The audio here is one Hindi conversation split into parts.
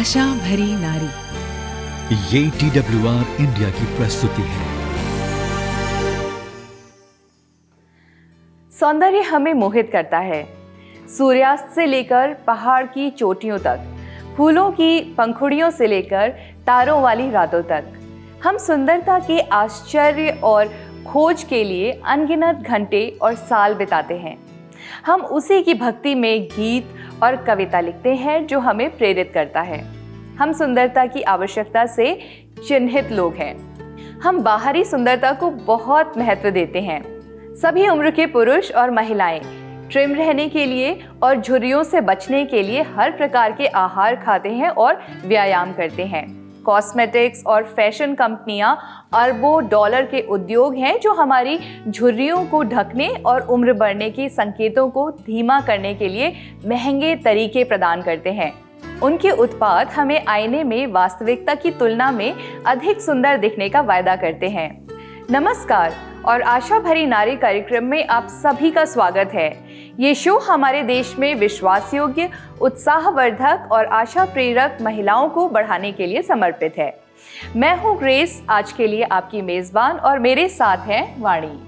आशा भरी नारी। ये TWR इंडिया की प्रस्तुति है। सौंदर्य हमें मोहित करता है। सूर्यास्त से लेकर पहाड़ की चोटियों तक, फूलों की पंखुड़ियों से लेकर तारों वाली रातों तक, हम सुंदरता के आश्चर्य और खोज के लिए अनगिनत घंटे और साल बिताते हैं। हम उसी की भक्ति में गीत और कविता लिखते हैं जो हमें प्रेरित करता है। हम सुंदरता की आवश्यकता से चिन्हित लोग हैं। हम बाहरी सुंदरता को बहुत महत्व देते हैं। सभी उम्र के पुरुष और महिलाएं ट्रिम रहने के लिए और झुर्रियों से बचने के लिए हर प्रकार के आहार खाते हैं और व्यायाम करते हैं। कॉस्मेटिक्स और फैशन कंपनियां अरबों डॉलर के उद्योग हैं जो हमारी झुर्रियों को ढकने और उम्र बढ़ने के संकेतों को धीमा करने के लिए महंगे तरीके प्रदान करते हैं। उनके उत्पाद हमें आईने में वास्तविकता की तुलना में अधिक सुंदर दिखने का वायदा करते हैं। नमस्कार और आशा भरी नारी कार्यक्रम में आप सभी का स्वागत है। ये शो हमारे देश में विश्वास योग्य, उत्साहवर्धक और आशा प्रेरक महिलाओं को बढ़ाने के लिए समर्पित है। मैं हूँ ग्रेस, आज के लिए आपकी मेजबान, और मेरे साथ है वाणी।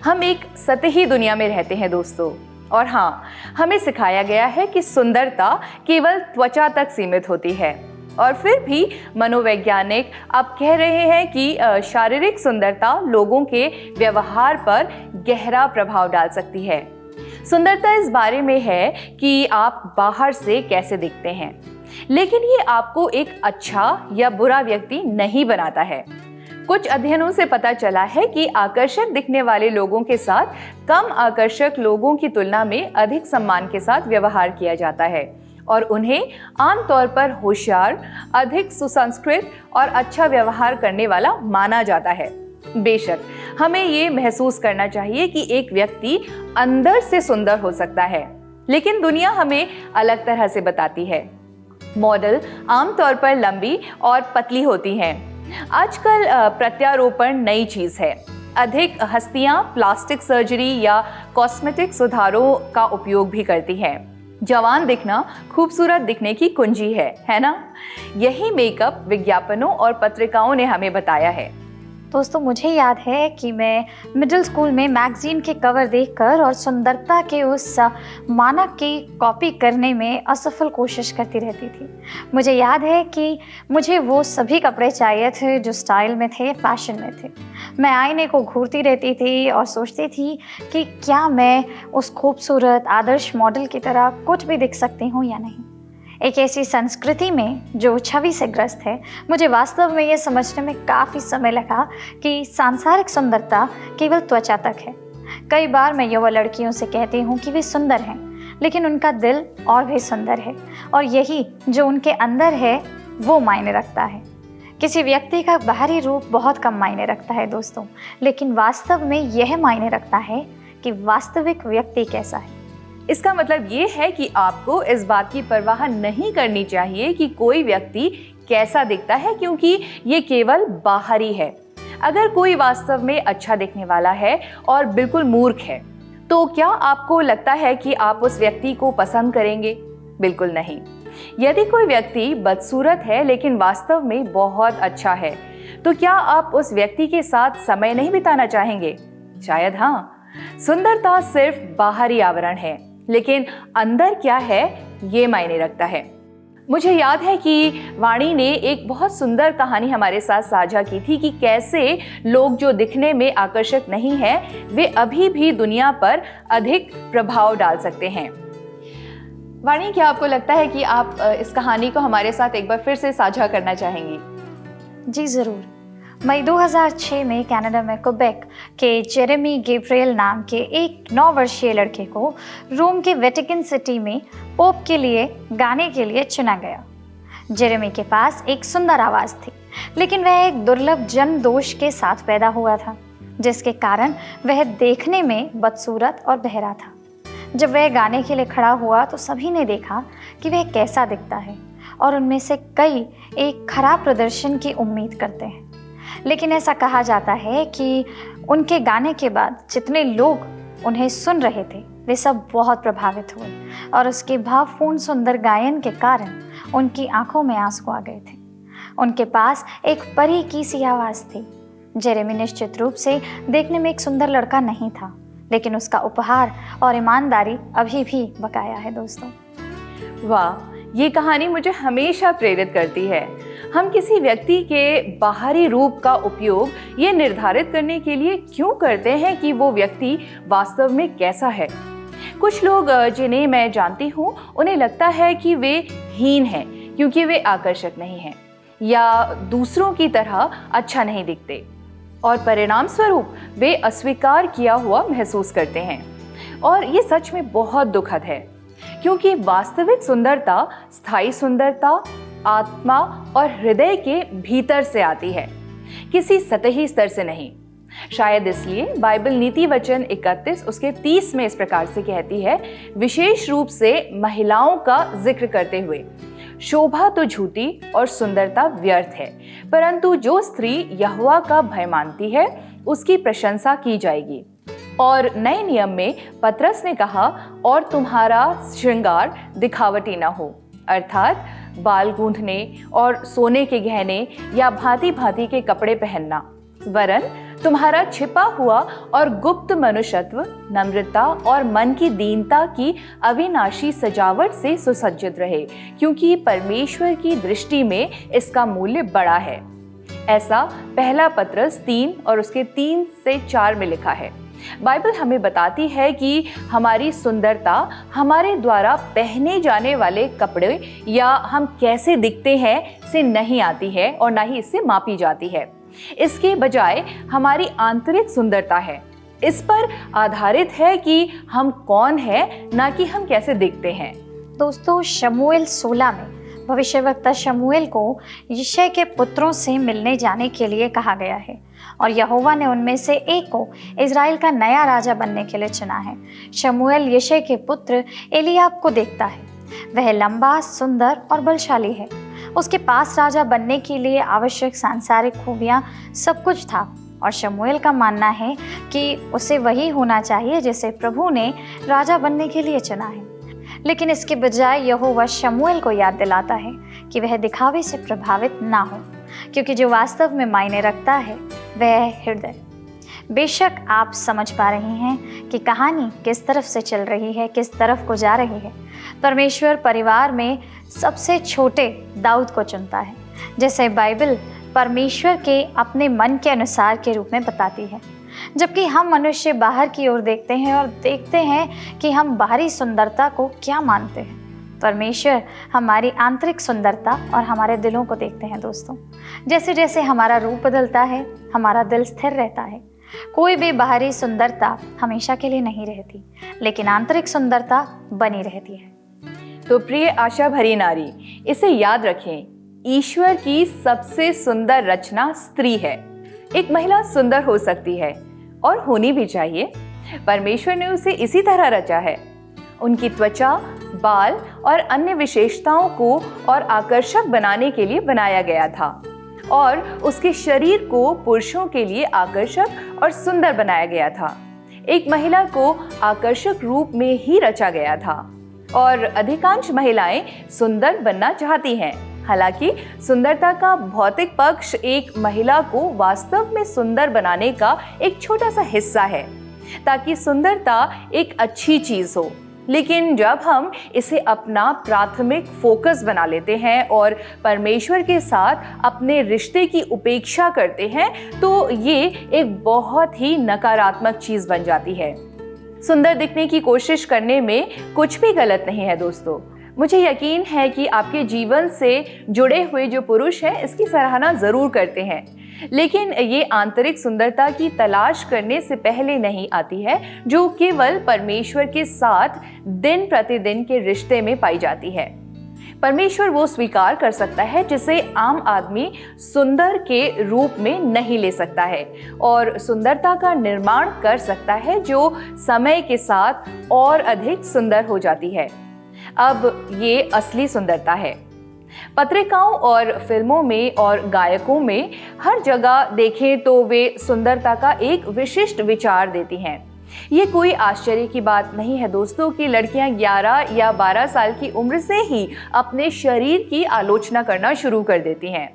हम एक सतही दुनिया में रहते हैं दोस्तों, और हाँ, हमें सिखाया गया है कि सुंदरता केवल त्वचा तक सीमित होती है। और फिर भी मनोवैज्ञानिक अब कह रहे हैं कि शारीरिक सुंदरता लोगों के व्यवहार पर गहरा प्रभाव डाल सकती है। सुंदरता इस बारे में है कि आप बाहर से कैसे दिखते हैं, लेकिन ये आपको एक अच्छा या बुरा व्यक्ति नहीं बनाता है। कुछ अध्ययनों से पता चला है कि आकर्षक दिखने वाले लोगों के साथ कम आकर्षक लोगों की तुलना में अधिक सम्मान के साथ व्यवहार किया जाता है और उन्हें आमतौर पर होशियार, अधिक सुसंस्कृत और अच्छा व्यवहार करने वाला माना जाता है। बेशक हमें ये महसूस करना चाहिए कि एक व्यक्ति अंदर से सुंदर हो सकता है, लेकिन दुनिया हमें अलग तरह से बताती है। मॉडल आमतौर पर लंबी और पतली होती हैं। आजकल प्रत्यारोपण नई चीज है। अधिक हस्तियां प्लास्टिक सर्जरी या कॉस्मेटिक सुधारों का उपयोग भी करती हैं। जवान दिखना खूबसूरत दिखने की कुंजी है ना? यही मेकअप विज्ञापनों और पत्रिकाओं ने हमें बताया है। दोस्तों, मुझे याद है कि मैं मिडिल स्कूल में मैगजीन के कवर देखकर और सुंदरता के उस मानक की कॉपी करने में असफल कोशिश करती रहती थी। मुझे याद है कि मुझे वो सभी कपड़े चाहिए थे जो स्टाइल में थे, फैशन में थे। मैं आईने को घूरती रहती थी और सोचती थी कि क्या मैं उस खूबसूरत आदर्श मॉडल की तरह कुछ भी दिख सकती हूँ या नहीं। एक ऐसी संस्कृति में जो छवि से ग्रस्त है, मुझे वास्तव में ये समझने में काफ़ी समय लगा कि सांसारिक सुंदरता केवल त्वचा तक है। कई बार मैं युवा लड़कियों से कहती हूँ कि वे सुंदर हैं, लेकिन उनका दिल और भी सुंदर है, और यही जो उनके अंदर है वो मायने रखता है। किसी व्यक्ति का बाहरी रूप बहुत कम मायने रखता है दोस्तों, लेकिन वास्तव में यह मायने रखता है कि वास्तविक व्यक्ति कैसा है। इसका मतलब ये है कि आपको इस बात की परवाह नहीं करनी चाहिए कि कोई व्यक्ति कैसा दिखता है, क्योंकि ये केवल बाहरी है। अगर कोई वास्तव में अच्छा दिखने वाला है और बिल्कुल मूर्ख है, तो क्या आपको लगता है कि आप उस व्यक्ति को पसंद करेंगे? बिल्कुल नहीं। यदि कोई व्यक्ति बदसूरत है लेकिन वास्तव में बहुत अच्छा है, तो क्या आप उस व्यक्ति के साथ समय नहीं बिताना चाहेंगे? शायद हाँ। सुंदरता सिर्फ बाहरी आवरण है, लेकिन अंदर क्या है ये मायने रखता है। मुझे याद है कि वाणी ने एक बहुत सुंदर कहानी हमारे साथ साझा की थी कि कैसे लोग जो दिखने में आकर्षक नहीं हैं, वे अभी भी दुनिया पर अधिक प्रभाव डाल सकते हैं। वाणी, क्या आपको लगता है कि आप इस कहानी को हमारे साथ एक बार फिर से साझा करना चाहेंगी? जी ज़रूर। मई 2006 में कनाडा में क्वेबेक के जेरेमी गैब्रियल नाम के एक 9 वर्षीय लड़के को रोम के वेटिकन सिटी में पोप के लिए गाने के लिए चुना गया। जेरेमी के पास एक सुंदर आवाज़ थी, लेकिन वह एक दुर्लभ जन्म दोष के साथ पैदा हुआ था, जिसके कारण वह देखने में बदसूरत और बहरा था। जब वह गाने के लिए खड़ा हुआ तो सभी ने देखा कि वह कैसा दिखता है, और उनमें से कई एक खराब प्रदर्शन की उम्मीद करते हैं। लेकिन ऐसा कहा जाता है कि उनके गाने के बाद जितने लोग उन्हें सुन रहे थे, वे सब बहुत प्रभावित हुए और उसके भावपूर्ण सुंदर गायन के कारण उनकी आंखों में आंसू आ गए थे। उनके पास एक परी की सी आवाज़ थी। जेरेमी निश्चित रूप से देखने में एक सुंदर लड़का नहीं था, लेकिन उसका उपहार और ईमानदारी अभी भी बकाया है दोस्तों। वाह, ये कहानी मुझे हमेशा प्रेरित करती है। हम किसी व्यक्ति के बाहरी रूप का उपयोग ये निर्धारित करने के लिए क्यों करते हैं कि वो व्यक्ति वास्तव में कैसा है। कुछ लोग जिन्हें मैं जानती हूँ, उन्हें लगता है कि वे हीन हैं क्योंकि वे आकर्षक नहीं हैं या दूसरों की तरह अच्छा नहीं दिखते, और परिणाम स्वरूप वे अस्वीकार किया हुआ महसूस करते हैं। और ये सच में बहुत दुखद है, क्योंकि वास्तविक सुंदरता स्थायी सुंदरता आत्मा और हृदय के भीतर से आती है, किसी सतही स्तर से नहीं। शायद इसलिए बाइबल नीति वचन 31 उसके 30 में इस प्रकार से कहती है, विशेष रूप से महिलाओं का जिक्र करते हुए, शोभा तो झूठी और सुंदरता व्यर्थ है, परंतु जो स्त्री यहोवा का भय मानती है उसकी प्रशंसा की जाएगी। और नए नियम में पतरस ने कहा, और तुम्हारा श्रृंगार दिखावटी न हो, अर्थात बाल गूंथने और सोने के गहने या भांति भांति के कपड़े पहनना, वरन तुम्हारा छिपा हुआ और गुप्त मनुष्यत्व नम्रता और मन की दीनता की अविनाशी सजावट से सुसज्जित रहे, क्योंकि परमेश्वर की दृष्टि में इसका मूल्य बड़ा है। ऐसा पहला पतरस 3 और उसके 3 से 4 में लिखा है। बाइबल हमें बताती है कि हमारी सुंदरता हमारे द्वारा पहने जाने वाले कपड़े या हम कैसे दिखते हैं से नहीं आती है और ना ही इससे मापी जाती है। इसके बजाय हमारी आंतरिक सुंदरता है, इस पर आधारित है कि हम कौन हैं, ना कि हम कैसे दिखते हैं। दोस्तों, शमूएल 16 में भविष्यवक्ता शमूएल को यिशै के पुत्रों से मिलने जाने के लिए कहा गया है और यहोवा ने उनमें से एक को इज़राइल का नया राजा बनने के लिए चुना है। शमूएल यिशै के पुत्र एलियाब को देखता है। वह लंबा, सुंदर और बलशाली है। उसके पास राजा बनने के लिए आवश्यक सांसारिक खूबियाँ सब कुछ था और शमूएल का मानना है कि उसे वही होना चाहिए जिसे प्रभु ने राजा बनने के लिए चुना है। लेकिन इसके बजाय यहोवा शमूएल को याद दिलाता है कि वह दिखावे से प्रभावित ना हो, क्योंकि जो वास्तव में मायने रखता है वह है हृदय। बेशक आप समझ पा रहे हैं कि कहानी किस तरफ से चल रही है, किस तरफ को जा रही है। परमेश्वर परिवार में सबसे छोटे दाऊद को चुनता है, जैसे बाइबल परमेश्वर के अपने मन के अनुसार के रूप में बताती है, जबकि हम मनुष्य बाहर की ओर देखते हैं और देखते हैं कि हम बाहरी सुंदरता को क्या मानते हैं। परमेश्वर हमारी आंतरिक सुंदरता और हमारे दिलों को देखते हैं। दोस्तों, जैसे जैसे हमारा रूप बदलता है, हमारा दिल स्थिर रहता है। कोई भी बाहरी सुंदरता हमेशा के लिए नहीं रहती, लेकिन आंतरिक सुंदरता बनी रहती है। तो प्रिय आशा भरी नारी, इसे याद रखें, ईश्वर की सबसे सुंदर रचना स्त्री है। एक महिला सुंदर हो सकती है और होनी भी चाहिए। परमेश्वर ने उसे इसी तरह रचा है। उनकी त्वचा, बाल और अन्य विशेषताओं को और आकर्षक बनाने के लिए बनाया गया था और उसके शरीर को पुरुषों के लिए आकर्षक और सुंदर बनाया गया था। एक महिला को आकर्षक रूप में ही रचा गया था और अधिकांश महिलाएं सुंदर बनना चाहती हैं। हालांकि सुंदरता का भौतिक पक्ष एक महिला को वास्तव में सुंदर बनाने का एक छोटा सा हिस्सा है, ताकि सुंदरता एक अच्छी चीज हो। लेकिन जब हम इसे अपना प्राथमिक फोकस बना लेते हैं और परमेश्वर के साथ अपने रिश्ते की उपेक्षा करते हैं, तो ये एक बहुत ही नकारात्मक चीज बन जाती है। सुंदर दिखने की कोशिश करने में कुछ भी गलत नहीं है दोस्तों। मुझे यकीन है कि आपके जीवन से जुड़े हुए जो पुरुष हैं इसकी सराहना ज़रूर करते हैं, लेकिन ये आंतरिक सुंदरता की तलाश करने से पहले नहीं आती है, जो केवल परमेश्वर के साथ दिन प्रतिदिन के रिश्ते में पाई जाती है। परमेश्वर वो स्वीकार कर सकता है जिसे आम आदमी सुंदर के रूप में नहीं ले सकता है, और सुंदरता का निर्माण कर सकता है जो समय के साथ और अधिक सुंदर हो जाती है। अब ये असली सुंदरता है। पत्रिकाओं और फिल्मों में और गायकों में हर जगह देखें तो वे सुंदरता का एक विशिष्ट विचार देती हैं। ये कोई आश्चर्य की बात नहीं है दोस्तों कि लड़कियां 11 या 12 साल की उम्र से ही अपने शरीर की आलोचना करना शुरू कर देती हैं।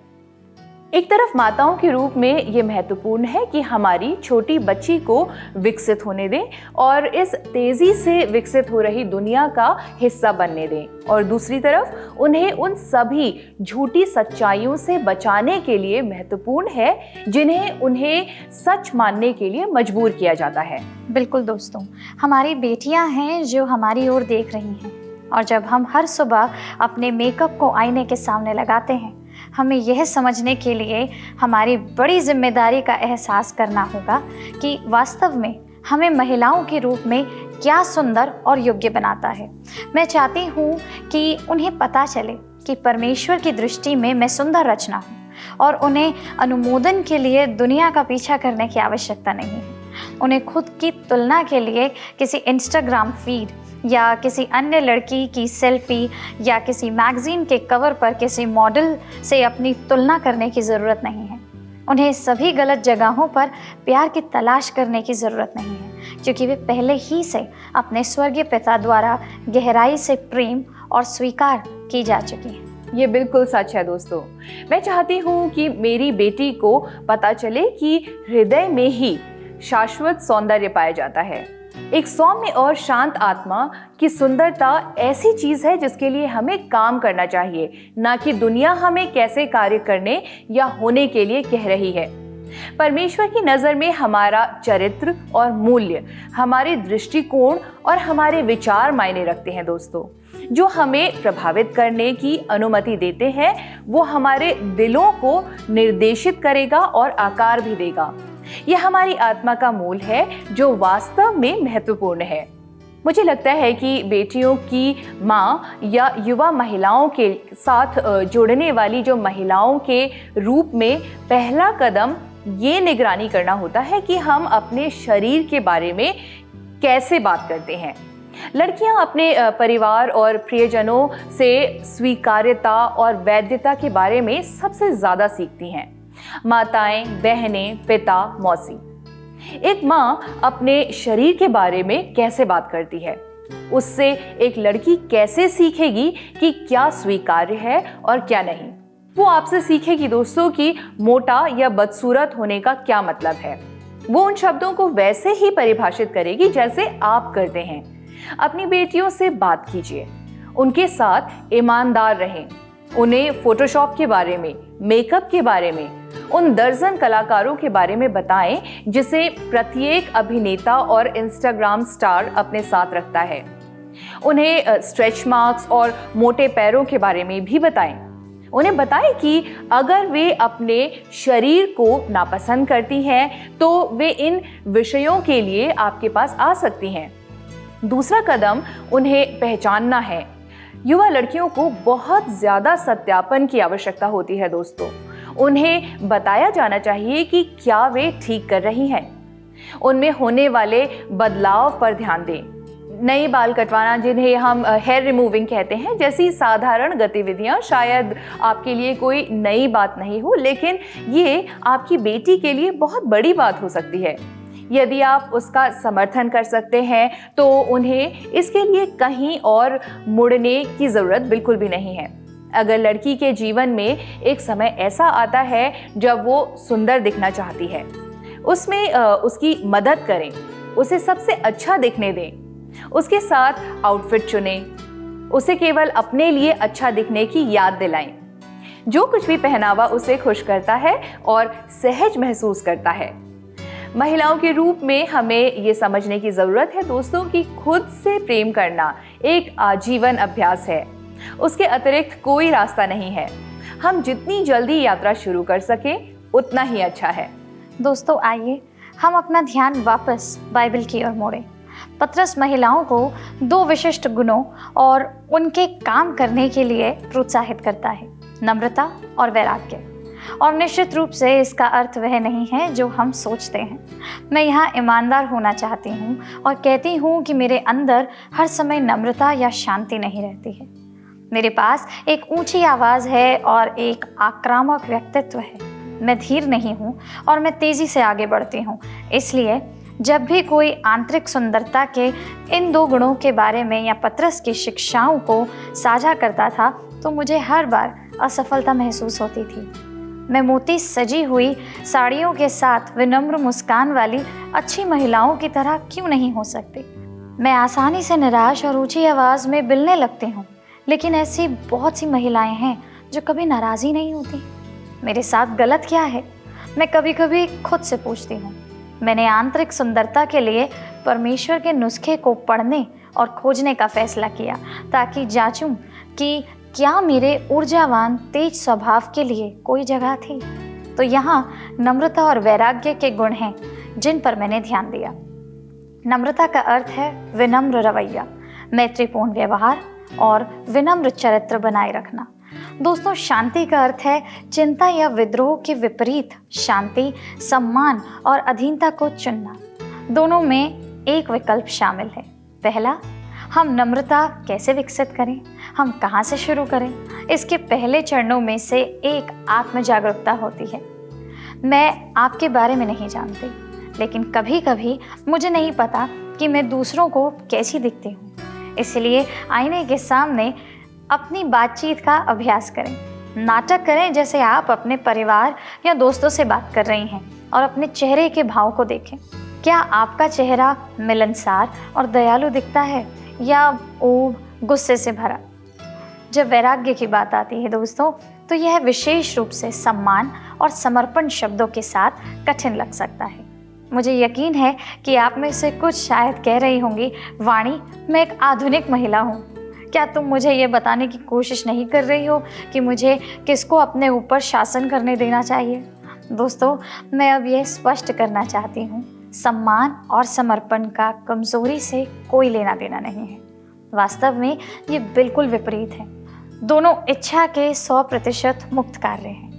एक तरफ माताओं के रूप में ये महत्वपूर्ण है कि हमारी छोटी बच्ची को विकसित होने दें और इस तेजी से विकसित हो रही दुनिया का हिस्सा बनने दें, और दूसरी तरफ उन्हें उन सभी झूठी सच्चाइयों से बचाने के लिए महत्वपूर्ण है जिन्हें उन्हें सच मानने के लिए मजबूर किया जाता है। बिल्कुल दोस्तों, हमारी बेटियां हैं जो हमारी ओर देख रही हैं, और जब हम हर सुबह अपने मेकअप को आईने के सामने लगाते हैं, हमें यह समझने के लिए हमारी बड़ी जिम्मेदारी का एहसास करना होगा कि वास्तव में हमें महिलाओं के रूप में क्या सुंदर और योग्य बनाता है। मैं चाहती हूँ कि उन्हें पता चले कि परमेश्वर की दृष्टि में मैं सुंदर रचना हूँ, और उन्हें अनुमोदन के लिए दुनिया का पीछा करने की आवश्यकता नहीं है। उन्हें खुद की तुलना के लिए किसी इंस्टाग्राम फीड या किसी अन्य लड़की की सेल्फी या किसी मैगजीन के कवर पर किसी मॉडल से अपनी तुलना करने की ज़रूरत नहीं है। उन्हें सभी गलत जगहों पर प्यार की तलाश करने की ज़रूरत नहीं है, क्योंकि वे पहले ही से अपने स्वर्गीय पिता द्वारा गहराई से प्रेम और स्वीकार की जा चुकी हैं। ये बिल्कुल सच है दोस्तों। मैं चाहती हूँ कि मेरी बेटी को पता चले कि हृदय में ही शाश्वत सौंदर्य पाया जाता है। एक सौम्य और शांत आत्मा की सुंदरता ऐसी चीज है जिसके लिए हमें काम करना चाहिए, ना कि दुनिया हमें कैसे कार्य करने या होने के लिए कह रही है। परमेश्वर की नज़र में हमारा चरित्र और मूल्य, हमारे दृष्टिकोण और हमारे विचार मायने रखते हैं दोस्तों। जो हमें प्रभावित करने की अनुमति देते हैं वो हमारे दिलों को निर्देशित करेगा और आकार भी देगा। यह हमारी आत्मा का मूल है जो वास्तव में महत्वपूर्ण है। मुझे लगता है कि बेटियों की माँ या युवा महिलाओं के साथ जुड़ने वाली जो महिलाओं के रूप में पहला कदम ये निगरानी करना होता है कि हम अपने शरीर के बारे में कैसे बात करते हैं। लड़कियां अपने परिवार और प्रियजनों से स्वीकार्यता और वैधता के बारे में सबसे ज़्यादा सीखती हैं। माताएं, बहनें, पिता, मौसी। एक माँ अपने शरीर के बारे में कैसे बात करती है, उससे एक लड़की कैसे सीखेगी कि क्या स्वीकार्य है और क्या नहीं। वो आपसे सीखेगी दोस्तों कि मोटा या बदसूरत होने का क्या मतलब है। वो उन शब्दों को वैसे ही परिभाषित करेगी जैसे आप करते हैं। अपनी बेटियों से बात कीजिए, उनके साथ ईमानदार रहें। उन्हें फोटोशॉप के बारे में, मेकअप के बारे में, उन दर्जन कलाकारों के बारे में बताएं जिसे प्रत्येक अभिनेता और इंस्टाग्राम स्टार अपने साथ रखता है। उन्हें स्ट्रेच मार्क्स और मोटे पैरों के बारे में भी बताएं। उन्हें बताएं कि अगर वे अपने शरीर को नापसंद करती हैं तो वे इन विषयों के लिए आपके पास आ सकती हैं। दूसरा कदम उन्हें पहचानना है। युवा लड़कियों को बहुत ज़्यादा सत्यापन की आवश्यकता होती है दोस्तों। उन्हें बताया जाना चाहिए कि क्या वे ठीक कर रही हैं। उनमें होने वाले बदलाव पर ध्यान दें। नए बाल कटवाना, जिन्हें हम हेयर रिमूविंग कहते हैं, जैसी साधारण गतिविधियां शायद आपके लिए कोई नई बात नहीं हो, लेकिन ये आपकी बेटी के लिए बहुत बड़ी बात हो सकती है। यदि आप उसका समर्थन कर सकते हैं तो उन्हें इसके लिए कहीं और मुड़ने की ज़रूरत बिल्कुल भी नहीं है। अगर लड़की के जीवन में एक समय ऐसा आता है जब वो सुंदर दिखना चाहती है, उसमें उसकी मदद करें, उसे सबसे अच्छा दिखने दें, उसके साथ आउटफिट चुनें, उसे केवल अपने लिए अच्छा दिखने की याद दिलाएं। जो कुछ भी पहनावा उसे खुश करता है और सहज महसूस करता है। महिलाओं के रूप में हमें ये समझने की ज़रूरत है दोस्तों कि खुद से प्रेम करना एक आजीवन अभ्यास है। उसके अतिरिक्त कोई रास्ता नहीं है। हम जितनी जल्दी यात्रा शुरू कर सकें उतना ही अच्छा है। दोस्तों, आइए हम अपना ध्यान वापस बाइबल की ओर मोड़ें। पतरस महिलाओं को 2 विशिष्ट गुणों और उनके काम करने के लिए प्रोत्साहित करता है, नम्रता और वैराग्य। और निश्चित रूप से इसका अर्थ वह नहीं है जो हम सोचते हैं। मैं यहाँ ईमानदार होना चाहती हूँ और कहती हूँ कि मेरे अंदर हर समय नम्रता या शांति नहीं रहती है। मेरे पास एक ऊंची आवाज़ है और एक आक्रामक व्यक्तित्व है। मैं धीर नहीं हूँ और मैं तेज़ी से आगे बढ़ती हूँ। इसलिए जब भी कोई आंतरिक सुंदरता के इन दो गुणों के बारे में या पतरस की शिक्षाओं को साझा करता था तो मुझे हर बार असफलता महसूस होती थी। मैं मोती सजी हुई साड़ियों के साथ विनम्र मुस्कान वाली अच्छी महिलाओं की तरह क्यों नहीं हो सकती। मैं आसानी से निराश और ऊंची आवाज़ में बिलने लगती हूँ, लेकिन ऐसी बहुत सी महिलाएं हैं जो कभी नाराज़ ही नहीं होती। मेरे साथ गलत क्या है? मैं कभी कभी खुद से पूछती हूँ। मैंने आंतरिक सुंदरता के लिए परमेश्वर के नुस्खे को पढ़ने और खोजने का फैसला किया ताकि जांचूं कि क्या मेरे ऊर्जावान तेज स्वभाव के लिए कोई जगह थी। तो यहाँ नम्रता और वैराग्य के गुण हैं जिन पर मैंने ध्यान दिया। नम्रता का अर्थ है विनम्र रवैया, मैत्रीपूर्ण व्यवहार और विनम्र चरित्र बनाए रखना। दोस्तों, शांति का अर्थ है चिंता या विद्रोह के विपरीत शांति, सम्मान और अधीनता को चुनना। दोनों में एक विकल्प शामिल है। पहला, हम नम्रता कैसे विकसित करें, हम कहाँ से शुरू करें? इसके पहले चरणों में से एक आत्म जागरूकता होती है। मैं आपके बारे में नहीं जानती, लेकिन कभी कभी मुझे नहीं पता कि मैं दूसरों को कैसी दिखती हूँ। इसलिए आईने के सामने अपनी बातचीत का अभ्यास करें। नाटक करें जैसे आप अपने परिवार या दोस्तों से बात कर रही हैं और अपने चेहरे के भाव को देखें। क्या आपका चेहरा मिलनसार और दयालु दिखता है या ऊब, गुस्से से भरा? जब वैराग्य की बात आती है दोस्तों, तो यह विशेष रूप से सम्मान और समर्पण शब्दों के साथ कठिन लग सकता है। मुझे यकीन है कि आप में से कुछ शायद कह रही होंगी, वाणी, मैं एक आधुनिक महिला हूँ। क्या तुम मुझे ये बताने की कोशिश नहीं कर रही हो कि मुझे किसको अपने ऊपर शासन करने देना चाहिए? दोस्तों, मैं अब यह स्पष्ट करना चाहती हूँ, सम्मान और समर्पण का कमजोरी से कोई लेना देना नहीं है। वास्तव में ये बिल्कुल विपरीत है। दोनों इच्छा के 100% मुक्त कार्य हैं।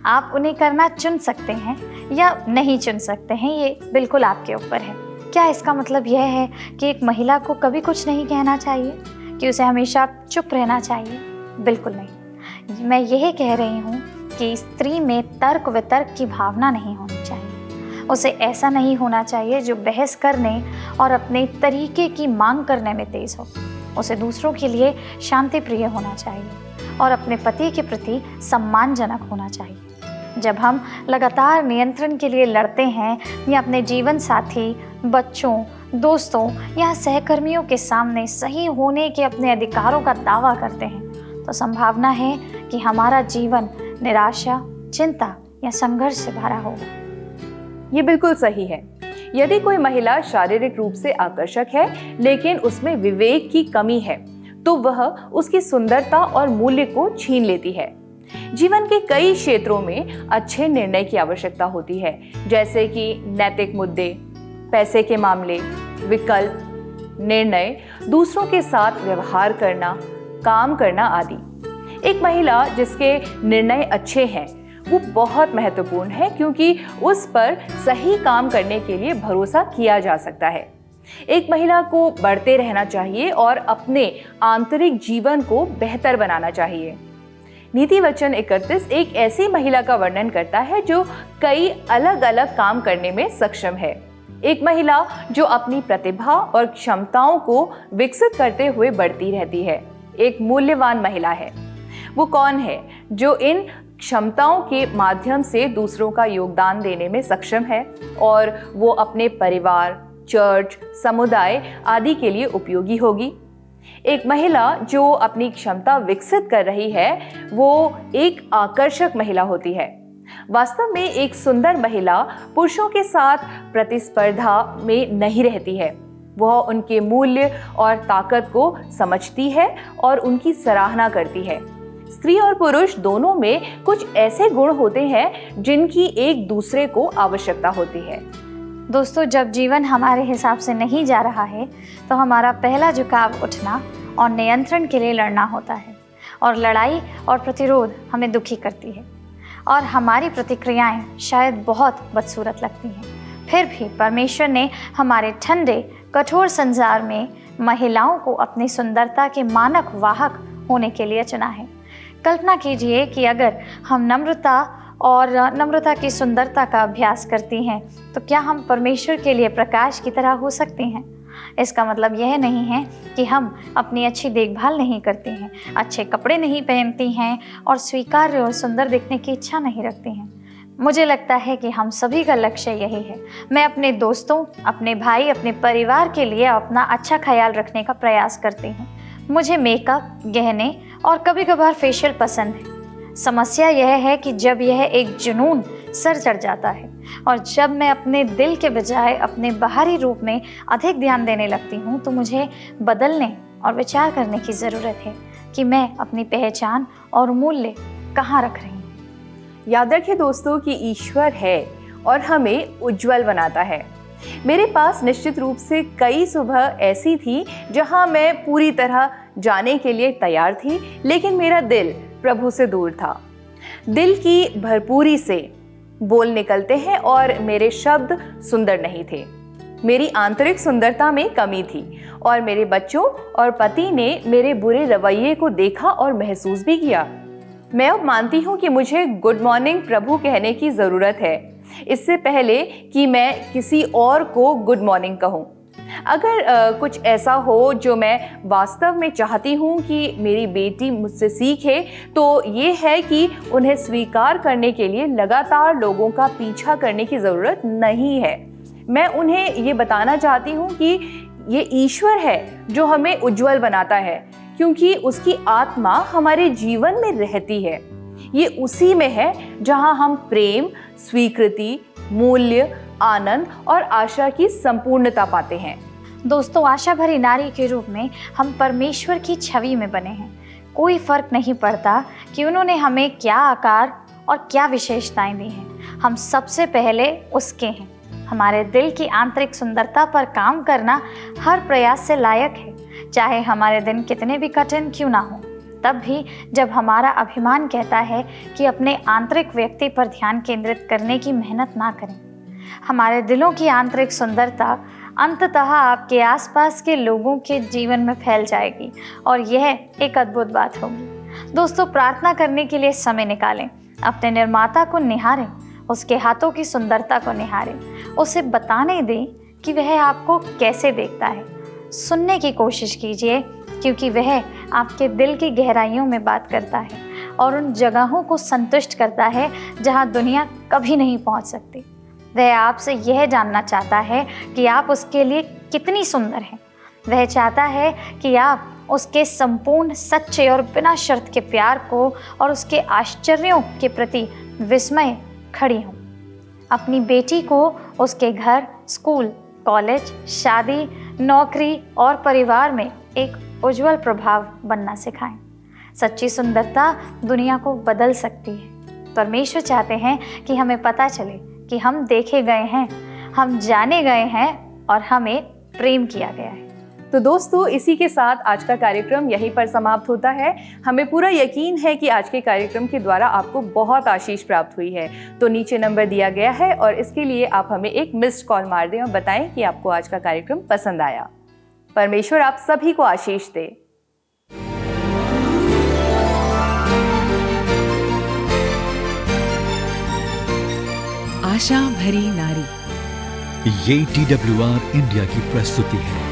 आप उन्हें करना चुन सकते हैं या नहीं चुन सकते हैं, ये बिल्कुल आपके ऊपर है। क्या इसका मतलब यह है कि एक महिला को कभी कुछ नहीं कहना चाहिए, कि उसे हमेशा चुप रहना चाहिए? बिल्कुल नहीं। मैं यही कह रही हूँ कि स्त्री में तर्क वितर्क की भावना नहीं होनी चाहिए। उसे ऐसा नहीं होना चाहिए जो बहस करने और अपने तरीके की मांग करने में तेज हो। उसे दूसरों के लिए शांति प्रिय होना चाहिए और अपने पति के प्रति सम्मानजनक होना चाहिए। जब हम लगातार नियंत्रण के लिए लड़ते हैं या अपने जीवन साथी, बच्चों, दोस्तों या सहकर्मियों के सामने सही होने के अपने अधिकारों का दावा करते हैं, तो संभावना है कि हमारा जीवन निराशा, चिंता या संघर्ष से भरा होगा। ये बिल्कुल सही है। यदि कोई महिला शारीरिक रूप से आकर्षक है लेकिन उसमें विवेक की कमी है, तो वह उसकी सुंदरता और मूल्य को छीन लेती है। जीवन के कई क्षेत्रों में अच्छे निर्णय की आवश्यकता होती है, जैसे कि नैतिक मुद्दे, पैसे के मामले, विकल्प, निर्णय, दूसरों के साथ व्यवहार करना, काम करना आदि। एक महिला जिसके निर्णय अच्छे हैं वो बहुत महत्वपूर्ण है, क्योंकि उस पर सही काम करने के लिए भरोसा किया जा सकता है। एक महिला को बढ़ते रहना चाहिए और अपने आंतरिक जीवन को बेहतर बनाना चाहिए। नीति वचन 31 एक ऐसी महिला का वर्णन करता है जो कई अलग अलग काम करने में सक्षम है। एक महिला जो अपनी प्रतिभा और क्षमताओं को विकसित करते हुए बढ़ती रहती है, एक मूल्यवान महिला है। वो कौन है जो इन क्षमताओं के माध्यम से दूसरों का योगदान देने में सक्षम है और वो अपने परिवार, चर्च, समुदाय आदि के लिए उपयोगी होगी। एक महिला जो अपनी क्षमता विकसित कर रही है वो एक आकर्षक महिला होती है। वास्तव में एक सुंदर महिला पुरुषों के साथ प्रतिस्पर्धा में नहीं रहती है। वह उनके मूल्य और ताकत को समझती है और उनकी सराहना करती है। स्त्री और पुरुष दोनों में कुछ ऐसे गुण होते हैं जिनकी एक दूसरे को आवश्यकता होती है। दोस्तों, जब जीवन हमारे हिसाब से नहीं जा रहा है तो हमारा पहला झुकाव उठना और नियंत्रण के लिए लड़ना होता है, और लड़ाई और प्रतिरोध हमें दुखी करती है और हमारी प्रतिक्रियाएं शायद बहुत बदसूरत लगती हैं। फिर भी परमेश्वर ने हमारे ठंडे, कठोर संसार में महिलाओं को अपनी सुंदरता के मानक वाहक होने के लिए चुना है। कल्पना कीजिए कि अगर हम नम्रता और नम्रता की सुंदरता का अभ्यास करती हैं, तो क्या हम परमेश्वर के लिए प्रकाश की तरह हो सकते हैं? इसका मतलब यह नहीं है कि हम अपनी अच्छी देखभाल नहीं करती हैं, अच्छे कपड़े नहीं पहनती हैं और स्वीकार्य और सुंदर दिखने की इच्छा नहीं रखती हैं। मुझे लगता है कि हम सभी का लक्ष्य यही है। मैं अपने दोस्तों, अपने भाई, अपने परिवार के लिए अपना अच्छा ख्याल रखने का प्रयास करती हूँ। मुझे मेकअप, गहने और कभी कभार फेशियल पसंद है। समस्या यह है कि जब यह एक जुनून सर चढ़ जाता है और जब मैं अपने दिल के बजाय अपने बाहरी रूप में अधिक ध्यान देने लगती हूँ, तो मुझे बदलने और विचार करने की ज़रूरत है कि मैं अपनी पहचान और मूल्य कहाँ रख रही हूँ। याद रखिए दोस्तों कि ईश्वर है और हमें उज्जवल बनाता है। मेरे पास निश्चित रूप से कई सुबह ऐसी थी जहां मैं पूरी तरह जाने के लिए तैयार थी, लेकिन मेरा दिल प्रभु से दूर था। दिल की भरपूरी से बोल निकलते हैं और मेरे शब्द सुंदर नहीं थे। मेरी आंतरिक सुंदरता में कमी थी और मेरे बच्चों और पति ने मेरे बुरे रवैये को देखा और महसूस भी किया। मैं अब मानती हूँ कि मुझे गुड मॉर्निंग प्रभु कहने की ज़रूरत है, इससे पहले कि मैं किसी और को गुड मॉर्निंग कहूँ। अगर कुछ ऐसा हो जो मैं वास्तव में चाहती हूँ कि मेरी बेटी मुझसे सीखे, तो ये है कि उन्हें स्वीकार करने के लिए लगातार लोगों का पीछा करने की ज़रूरत नहीं है। मैं उन्हें ये बताना चाहती हूँ कि ये ईश्वर है जो हमें उज्जवल बनाता है, क्योंकि उसकी आत्मा हमारे जीवन में रहती है। ये उसी में है जहाँ हम प्रेम, स्वीकृति, मूल्य, आनंद और आशा की संपूर्णता पाते हैं। दोस्तों, आशा भरी नारी के रूप में हम परमेश्वर की छवि में बने हैं। कोई फर्क नहीं पड़ता कि उन्होंने हमें क्या आकार और क्या विशेषताएं दी हैं, हम सबसे पहले उसके हैं। हमारे दिल की आंतरिक सुंदरता पर काम करना हर प्रयास से लायक है, चाहे हमारे दिन कितने भी कठिन क्यों ना हो। तब भी जब हमारा अभिमान कहता है कि अपने आंतरिक व्यक्ति पर ध्यान केंद्रित करने की मेहनत ना करें। हमारे दिलों की आंतरिक सुंदरता अंततः आपके आसपास के लोगों के जीवन में फैल जाएगी और यह एक अद्भुत बात होगी। दोस्तों, प्रार्थना करने के लिए समय निकालें, अपने निर्माता को निहारें, उसके हाथों की सुंदरता को निहारें, उसे बताने दें कि वह आपको कैसे देखता है। सुनने की कोशिश कीजिए, क्योंकि वह आपके दिल की गहराइयों में बात करता है और उन जगहों को संतुष्ट करता है जहां दुनिया कभी नहीं पहुंच सकती। वह आपसे यह जानना चाहता है कि आप उसके लिए कितनी सुंदर हैं। वह चाहता है कि आप उसके संपूर्ण, सच्चे और बिना शर्त के प्यार को और उसके आश्चर्यों के प्रति विस्मय खड़ी हों। अपनी बेटी को उसके घर, स्कूल, कॉलेज, शादी, नौकरी और परिवार में एक उज्जवल प्रभाव बनना सिखाएं। सच्ची सुंदरता दुनिया को बदल सकती है। परमेश्वर चाहते हैं कि हमें पता चले कि हम देखे गए हैं, हम जाने गए हैं और हमें प्रेम किया गया है। तो दोस्तों, इसी के साथ आज का कार्यक्रम यहीं पर समाप्त होता है। हमें पूरा यकीन है कि आज के कार्यक्रम के द्वारा आपको बहुत आशीष प्राप्त हुई है। तो नीचे नंबर दिया गया है और इसके लिए आप हमें एक मिस्ड कॉल मार दें और बताएं कि आपको आज का कार्यक्रम पसंद आया। परमेश्वर आप सभी को आशीष दे। आशा भरी नारी। ये TWR इंडिया की प्रस्तुति है।